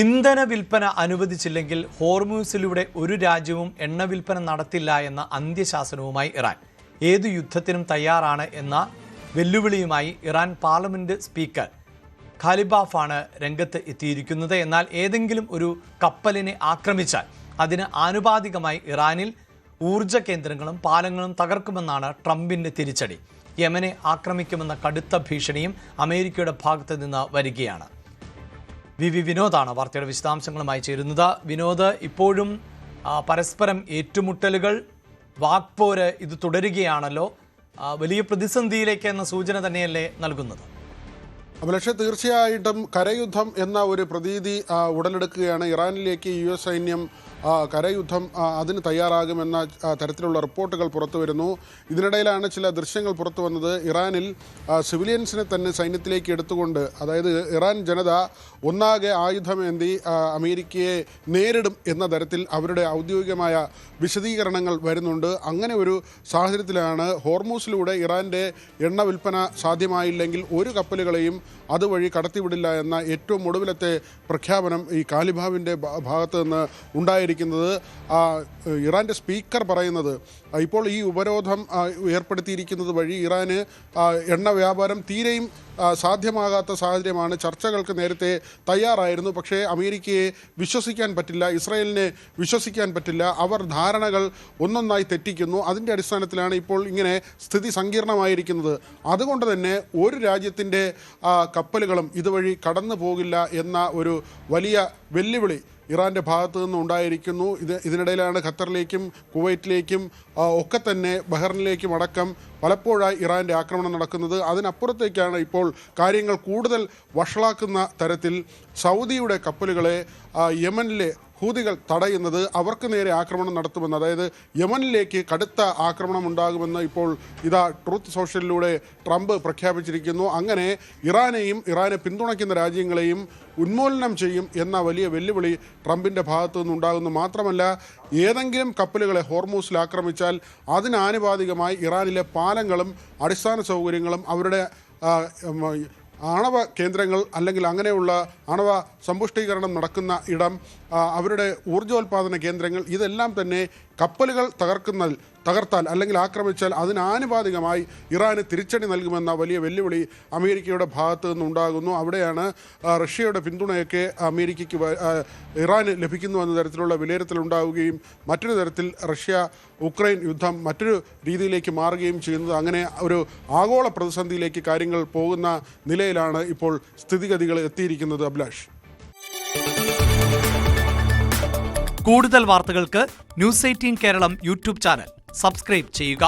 ഇന്ധന വിൽപ്പന അനുവദിച്ചില്ലെങ്കിൽ ഹോർമൂസിലൂടെ ഒരു രാജ്യവും എണ്ണ വിൽപ്പന നടത്തില്ല എന്ന അന്ത്യശാസനവുമായി ഇറാൻ. ഏതു യുദ്ധത്തിനും തയ്യാറാണ് എന്ന വെല്ലുവിളിയുമായി ഇറാൻ പാർലമെന്റ് സ്പീക്കർ ഖാലിബാഫാണ് രംഗത്ത് എത്തിയിരിക്കുന്നത്. എന്നാൽ ഏതെങ്കിലും ഒരു കപ്പലിനെ ആക്രമിച്ചാൽ അതിന് ആനുപാതികമായി ഇറാനിൽ ഊർജ്ജ കേന്ദ്രങ്ങളും പാലങ്ങളും തകർക്കുമെന്നാണ് ട്രംപിന്റെ തിരിച്ചടി. യമനെ ആക്രമിക്കുമെന്ന കടുത്ത ഭീഷണിയും അമേരിക്കയുടെ ഭാഗത്ത് നിന്ന് വരികയാണ്. വിനോദാണ് വാർത്തയുടെ വിശദാംശങ്ങളുമായി ചേരുന്നത്. വിനോദ്, ഇപ്പോഴും പരസ്പരം ഏറ്റുമുട്ടലുകൾ, വാക്പോര് ഇത് തുടരുകയാണല്ലോ. വലിയ പ്രതിസന്ധിയിലേക്ക് എന്ന സൂചന തന്നെയല്ലേ നൽകുന്നത്? അഭിലാഷ്, തീർച്ചയായിട്ടും കരയുദ്ധം എന്ന ഒരു പ്രതീതി ഉടലെടുക്കുകയാണ്. ഇറാനിലേക്ക് US സൈന്യം കരയുദ്ധം അതിന് തയ്യാറാകുമെന്ന തരത്തിലുള്ള റിപ്പോർട്ടുകൾ പുറത്തു വരുന്നു. ഇതിനിടയിലാണ് ചില ദൃശ്യങ്ങൾ പുറത്തു വന്നത്. ഇറാനിൽ സിവിലിയൻസിനെ തന്നെ സൈന്യത്തിലേക്ക് എടുത്തുകൊണ്ട്, അതായത് ഇറാൻ ജനത ഒന്നാകെ ആയുധമേന്തി അമേരിക്കയെ നേരിടും എന്ന തരത്തിൽ അവരുടെ ഔദ്യോഗികമായ വിശദീകരണങ്ങൾ വരുന്നുണ്ട്. അങ്ങനെ ഒരു സാഹചര്യത്തിലാണ് ഹോർമൂസിലൂടെ ഇറാൻ്റെ എണ്ണ വിൽപ്പന സാധ്യമായില്ലെങ്കിൽ ഒരു കപ്പലുകളെയും അതുവഴി കടത്തിവിടില്ല എന്ന ഏറ്റവും ഒടുവിലത്തെ പ്രഖ്യാപനം ഈ ഖാലിബാഫിൻ്റെ ഭാഗത്ത് നിന്ന് ഉണ്ടായിരിക്കുന്നത്. ഇറാൻ്റെ സ്പീക്കർ പറയുന്നത് ഇപ്പോൾ ഈ ഉപരോധം ഏർപ്പെടുത്തിയിരിക്കുന്നത് വഴി ഇറാന് എണ്ണ വ്യാപാരം തീരെയും സാധ്യമാകാത്ത സാഹചര്യമാണ്. ചർച്ചകൾക്ക് നേരത്തെ തയ്യാറായിരുന്നു, പക്ഷേ അമേരിക്കയെ വിശ്വസിക്കാൻ പറ്റില്ല, ഇസ്രായേലിനെ വിശ്വസിക്കാൻ പറ്റില്ല. അവർ ധാരണകൾ ഒന്നൊന്നായി തെറ്റിക്കുന്നു. അതിൻ്റെ അടിസ്ഥാനത്തിലാണ് ഇപ്പോൾ ഇങ്ങനെ സ്ഥിതി സങ്കീർണമായിരിക്കുന്നത്. അതുകൊണ്ട് തന്നെ ഒരു രാജ്യത്തിൻ്റെ കപ്പലുകളും ഇതുവഴി കടന്നു പോകില്ല എന്ന ഒരു വലിയ വെല്ലുവിളി ഇറാൻ്റെ ഭാഗത്തു നിന്ന് ഉണ്ടായിരിക്കുന്നു. ഇതിനിടയിലാണ് ഖത്തറിലേക്കും കുവൈറ്റിലേക്കും ഒക്കെ തന്നെ ബഹ്റിനിലേക്കും അടക്കം പലപ്പോഴായി ഇറാൻ്റെ ആക്രമണം നടക്കുന്നത്. അതിനപ്പുറത്തേക്കാണ് ഇപ്പോൾ കാര്യങ്ങൾ കൂടുതൽ വഷളാക്കുന്ന തരത്തിൽ സൗദിയുടെ കപ്പലുകളെ യമനിലെ ഹൂതികൾ തടയുന്നത്. അവർക്ക് നേരെ ആക്രമണം നടത്തുമെന്ന്, അതായത് യമനിലേക്ക് കടുത്ത ആക്രമണം ഉണ്ടാകുമെന്ന് ഇപ്പോൾ ട്രൂത്ത് സോഷ്യലിലൂടെ ട്രംപ് പ്രഖ്യാപിച്ചിരിക്കുന്നു. അങ്ങനെ ഇറാനെയും ഇറാനെ പിന്തുണയ്ക്കുന്ന രാജ്യങ്ങളെയും ഉന്മൂലനം ചെയ്യും എന്ന വലിയ വെല്ലുവിളി ട്രംപിൻ്റെ ഭാഗത്തു നിന്നുണ്ടാകുന്നു. മാത്രമല്ല, ഏതെങ്കിലും കപ്പലുകളെ ഹോർമൂസിൽ ആക്രമിച്ചാൽ അതിനാനുപാതികമായി ഇറാനിലെ പാലങ്ങളും അടിസ്ഥാന സൗകര്യങ്ങളും അവരുടെ ആണവ കേന്ദ്രങ്ങൾ അല്ലെങ്കിൽ അങ്ങനെയുള്ള ആണവ സമ്പുഷ്ടീകരണം നടക്കുന്ന ഇടം, അവരുടെ ഊർജ്ജോൽപാദന കേന്ദ്രങ്ങൾ, ഇതെല്ലാം തന്നെ കപ്പലുകൾ തകർത്താൽ അല്ലെങ്കിൽ ആക്രമിച്ചാൽ അതിനാനുപാതികമായി ഇറാന് തിരിച്ചടി നൽകുമെന്ന വലിയ വെല്ലുവിളി അമേരിക്കയുടെ ഭാഗത്തു നിന്നുണ്ടാകുന്നു. അവിടെയാണ് റഷ്യയുടെ പിന്തുണയൊക്കെ അമേരിക്കയ്ക്ക് ഇറാന് ലഭിക്കുന്നുവെന്ന തരത്തിലുള്ള വിലയിരുത്തലുണ്ടാവുകയും മറ്റൊരു തരത്തിൽ റഷ്യ ഉക്രൈൻ യുദ്ധം മറ്റൊരു രീതിയിലേക്ക് മാറുകയും ചെയ്യുന്നത്. അങ്ങനെ ഒരു ആഗോള പ്രതിസന്ധിയിലേക്ക് കാര്യങ്ങൾ പോകുന്ന നിലയിലാണ് ഇപ്പോൾ സ്ഥിതിഗതികൾ എത്തിയിരിക്കുന്നത്. അഭിലാഷ്, കൂടുതൽ വാർത്തകൾക്ക് News 18 കേരളം യൂട്യൂബ് ചാനൽ സബ്സ്ക്രൈബ് ചെയ്യുക.